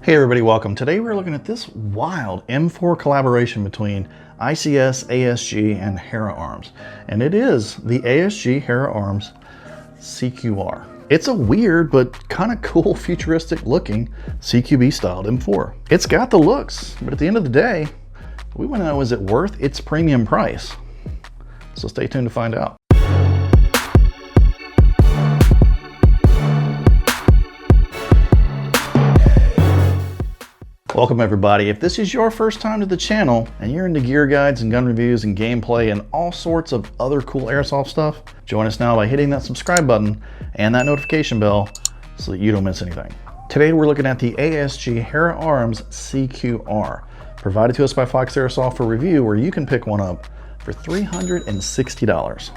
Hey everybody, welcome. Today we're looking at this wild M4 collaboration between ICS, ASG, and Hera Arms. And it is the ASG Hera Arms CQR. It's a weird but kind of cool futuristic looking CQB styled M4. It's got the looks, but at the end of the day, we want to know, is it worth its premium price? So stay tuned to find out. Welcome everybody. If this is your first time to the channel and you're into gear guides and gun reviews and gameplay and all sorts of other cool airsoft stuff, join us now by hitting that subscribe button and that notification bell so that you don't miss anything. Today we're looking at the ASG Hera Arms CQR, provided to us by Fox Airsoft for review, where you can pick one up for $360.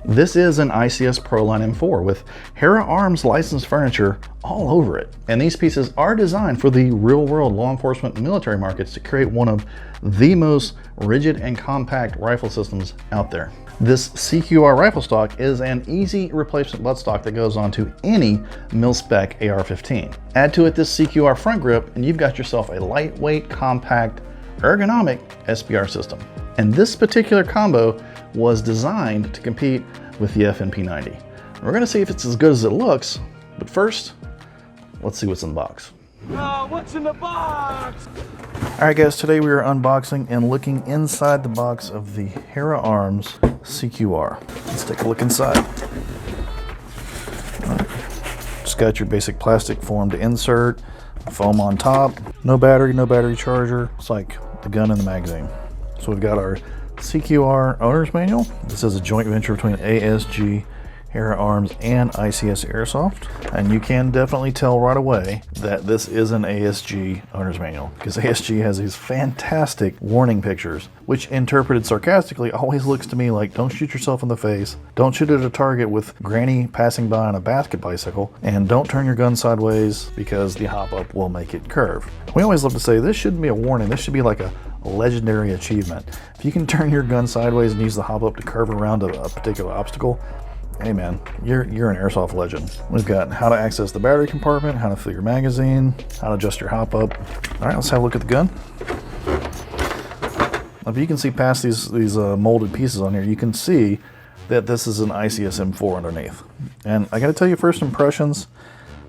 This is an ICS Proline M4 with Hera Arms licensed furniture all over it. And these pieces are designed for the real-world law enforcement and military markets to create one of the most rigid and compact rifle systems out there. This CQR rifle stock is an easy replacement buttstock that goes onto any mil-spec AR-15. Add to it this CQR front grip and you've got yourself a lightweight, compact, ergonomic SBR system. And this particular combo was designed to compete with the FNP90. We're gonna see if it's as good as it looks, but first, let's see what's in the box. What's in the box? All right guys, today we are unboxing and looking inside the box of the Hera Arms CQR. Let's take a look inside. Just got your basic plastic form to insert, foam on top, no battery charger. It's like the gun in the magazine. So we've got our CQR owner's manual. This is a joint venture between ASG Hera Arms and ICS Airsoft, and you can definitely tell right away that this is an ASG owner's manual, because ASG has these fantastic warning pictures, which interpreted sarcastically always looks to me like, don't shoot yourself in the face, don't shoot at a target with granny passing by on a basket bicycle, and don't turn your gun sideways because the hop up will make it curve. We always love to say this shouldn't be a warning, this should be like a legendary achievement. If you can turn your gun sideways and use the hop up to curve around a particular obstacle, hey man, you're an airsoft legend. We've got how to access the battery compartment, how to fill your magazine, how to adjust your hop up. All right, let's have a look at the gun. If you can see past these molded pieces on here, you can see that this is an ICS M4 underneath. And I gotta tell you, first impressions,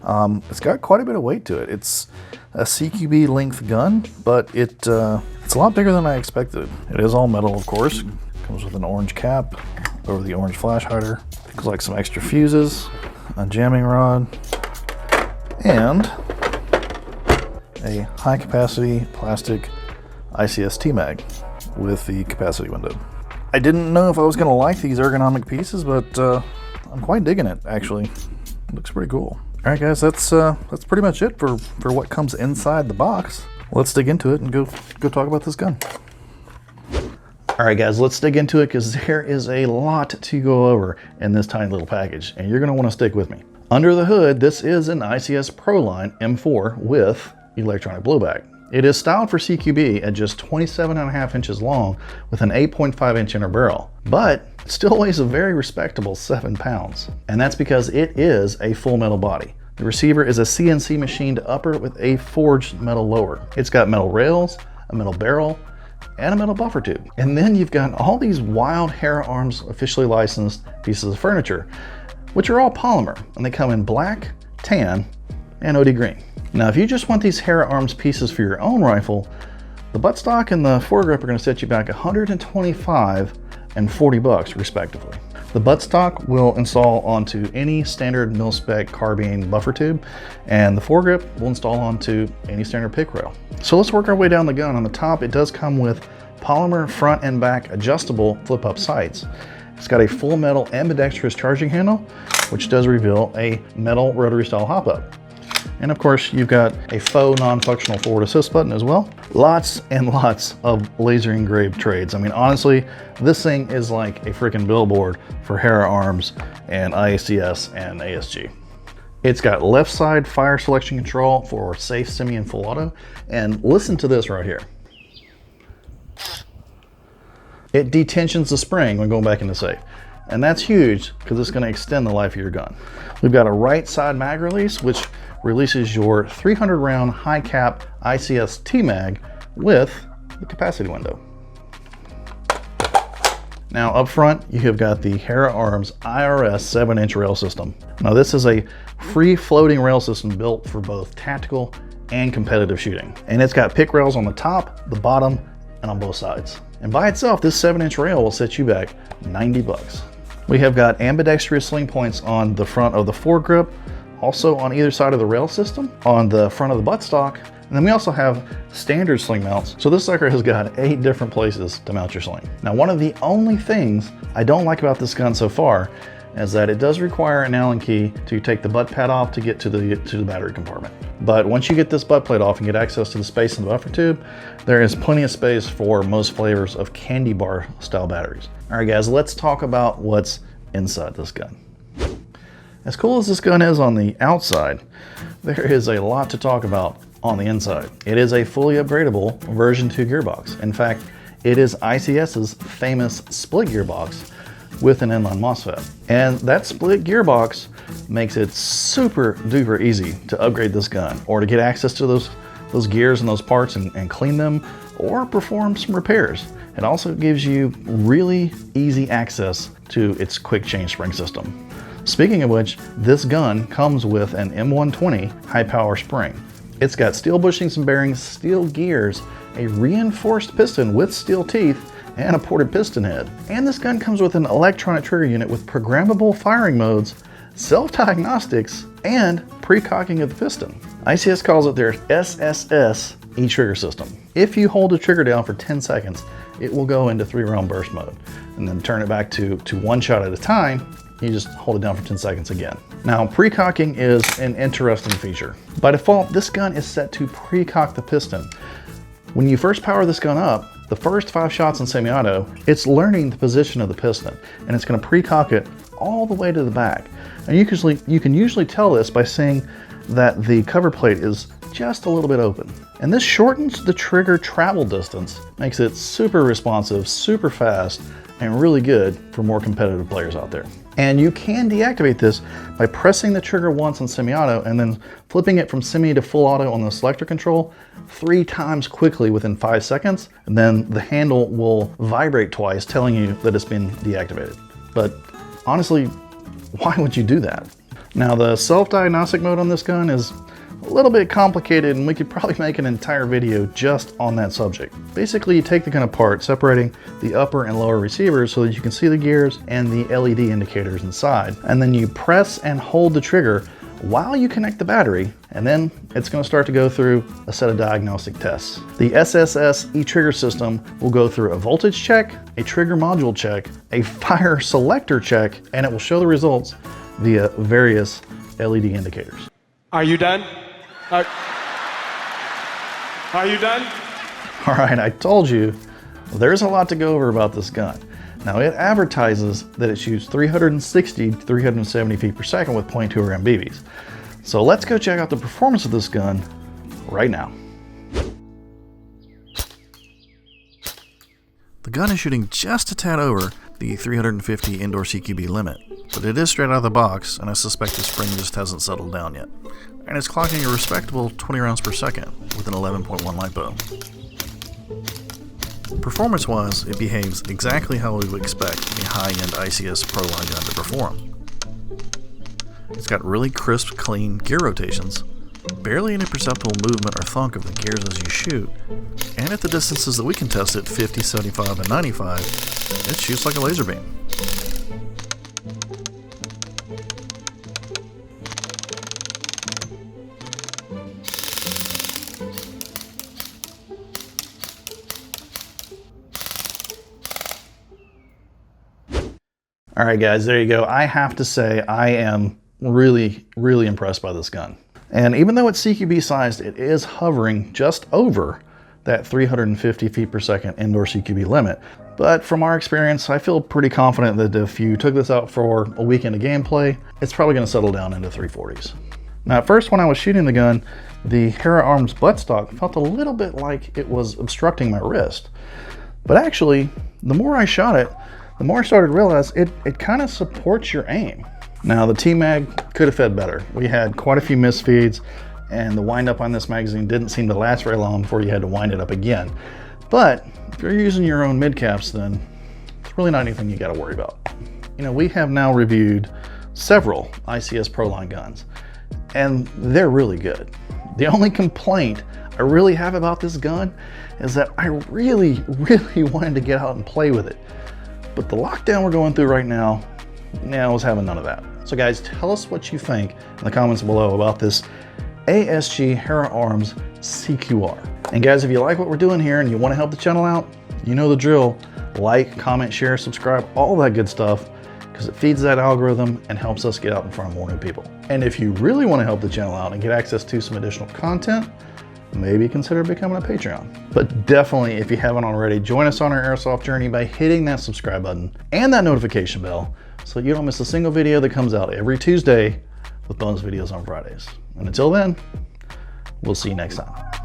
it's got quite a bit of weight to it. It's a CQB length gun, but it's a lot bigger than I expected. It is all metal, of course. Comes with an orange cap over the orange flash hider. Looks like some extra fuses, a jamming rod, and a high capacity plastic ICS T-mag with the capacity window. I didn't know if I was gonna like these ergonomic pieces, but I'm quite digging it, actually. Looks pretty cool. All right, guys, that's pretty much it for what comes inside the box. Let's dig into it and go talk about this gun. All right, guys, let's dig into it because there is a lot to go over in this tiny little package, and you're gonna wanna stick with me. Under the hood, this is an ICS Proline M4 with electronic blowback. It is styled for CQB at just 27.5 inches long with an 8.5 inch inner barrel, but it still weighs a very respectable 7 pounds. And that's because it is a full metal body. The receiver is a CNC machined upper with a forged metal lower. It's got metal rails, a metal barrel, and a metal buffer tube. And then you've got all these wild Hera Arms officially licensed pieces of furniture, which are all polymer, and they come in black, tan, and OD green. Now, if you just want these Hera Arms pieces for your own rifle, the buttstock and the foregrip are gonna set you back $125 and $40 respectively. The buttstock will install onto any standard mil-spec carbine buffer tube, and the foregrip will install onto any standard pick rail. So let's work our way down the gun. On the top, it does come with polymer front and back adjustable flip-up sights. It's got a full metal ambidextrous charging handle, which does reveal a metal rotary style hop-up. And of course, you've got a faux non-functional forward assist button as well. Lots and lots of laser engraved trades. I mean, honestly, this thing is like a freaking billboard for Hera Arms and ICS and ASG. It's got left side fire selection control for safe, semi, and full auto. And listen to this right here. It detensions the spring when going back into safe. And that's huge because it's going to extend the life of your gun. We've got a right side mag release, which releases your 300 round high cap ICS T-Mag with the capacity window. Now up front, you have got the Hera Arms IRS 7-inch rail system. Now this is a free floating rail system built for both tactical and competitive shooting. And it's got pick rails on the top, the bottom, and on both sides. And by itself, this 7-inch rail will set you back 90 bucks. We have got ambidextrous sling points on the front of the foregrip, also on either side of the rail system, on the front of the buttstock, and then we also have standard sling mounts. So this sucker has got 8 different places to mount your sling. Now, one of the only things I don't like about this gun so far is that it does require an Allen key to take the butt pad off to get to the battery compartment. But once you get this butt plate off and get access to the space in the buffer tube, there is plenty of space for most flavors of candy bar style batteries. All right, guys, let's talk about what's inside this gun. As cool as this gun is on the outside, there is a lot to talk about on the inside. It is a fully upgradable version 2 gearbox. In fact, it is ICS's famous split gearbox with an inline MOSFET. And that split gearbox makes it super duper easy to upgrade this gun or to get access to those gears and those parts and clean them or perform some repairs. It also gives you really easy access to its quick change spring system. Speaking of which, this gun comes with an M120 high power spring. It's got steel bushings and bearings, steel gears, a reinforced piston with steel teeth, and a ported piston head. And this gun comes with an electronic trigger unit with programmable firing modes, self-diagnostics, and pre-cocking of the piston. ICS calls it their SSS e-trigger system. If you hold the trigger down for 10 seconds, it will go into 3-round burst mode, and then turn it back to 1 shot at a time. You just hold it down for 10 seconds again. Now, pre-cocking is an interesting feature. By default, this gun is set to pre-cock the piston. When you first power this gun up, the first 5 shots in semi-auto, it's learning the position of the piston, and it's gonna pre-cock it all the way to the back. And you can usually tell this by seeing that the cover plate is just a little bit open. And this shortens the trigger travel distance, makes it super responsive, super fast, and really good for more competitive players out there. And you can deactivate this by pressing the trigger once on semi-auto and then flipping it from semi to full auto on the selector control 3 times quickly within 5 seconds. And then the handle will vibrate twice, telling you that it's been deactivated. But honestly, why would you do that? Now, the self-diagnostic mode on this gun is a little bit complicated, and we could probably make an entire video just on that subject. Basically, you take the gun apart, separating the upper and lower receivers so that you can see the gears and the LED indicators inside. And then you press and hold the trigger while you connect the battery, and then it's going to start to go through a set of diagnostic tests. The SSS e-trigger system will go through a voltage check, a trigger module check, a fire selector check, and it will show the results via various LED indicators. Are you done? Are you done? All right, I told you there's a lot to go over about this gun. Now, it advertises that it shoots 360 to 370 feet per second with .2 gram BBs. So let's go check out the performance of this gun right now. The gun is shooting just a tad over the 350 indoor CQB limit, but it is straight out of the box, and I suspect the spring just hasn't settled down yet. And it's clocking a respectable 20 rounds per second with an 11.1 LiPo. Performance-wise, it behaves exactly how we would expect a high-end ICS Proline gun to perform. It's got really crisp, clean gear rotations, barely any perceptible movement or thunk of the gears as you shoot, and at the distances that we can test it, 50, 75, and 95, it shoots like a laser beam. All right, guys, there you go. I have to say I am really, really impressed by this gun. And even though it's CQB sized, it is hovering just over that 350 feet per second indoor CQB limit. But from our experience, I feel pretty confident that if you took this out for a weekend of gameplay, it's probably gonna settle down into 340s. Now, at first when I was shooting the gun, the Hera Arms buttstock felt a little bit like it was obstructing my wrist. But actually, the more I shot it, the more I started to realize it kind of supports your aim. Now the T-Mag could have fed better. We had quite a few misfeeds, and the wind up on this magazine didn't seem to last very long before you had to wind it up again. But if you're using your own mid caps, then it's really not anything you got to worry about. You know, we have now reviewed several ICS Proline guns, and they're really good. The only complaint I really have about this gun is that I really wanted to get out and play with it. But the lockdown we're going through right now is having none of that. So guys, tell us what you think in the comments below about this ASG Hera Arms CQR. And guys, if you like what we're doing here and you want to help the channel out, you know the drill. Like, comment, share, subscribe, all that good stuff, because it feeds that algorithm and helps us get out in front of more new people. And if you really want to help the channel out and get access to some additional content, maybe consider becoming a Patreon. But definitely, if you haven't already, join us on our airsoft journey by hitting that subscribe button and that notification bell so you don't miss a single video that comes out every Tuesday with bonus videos on Fridays. And until then, we'll see you next time.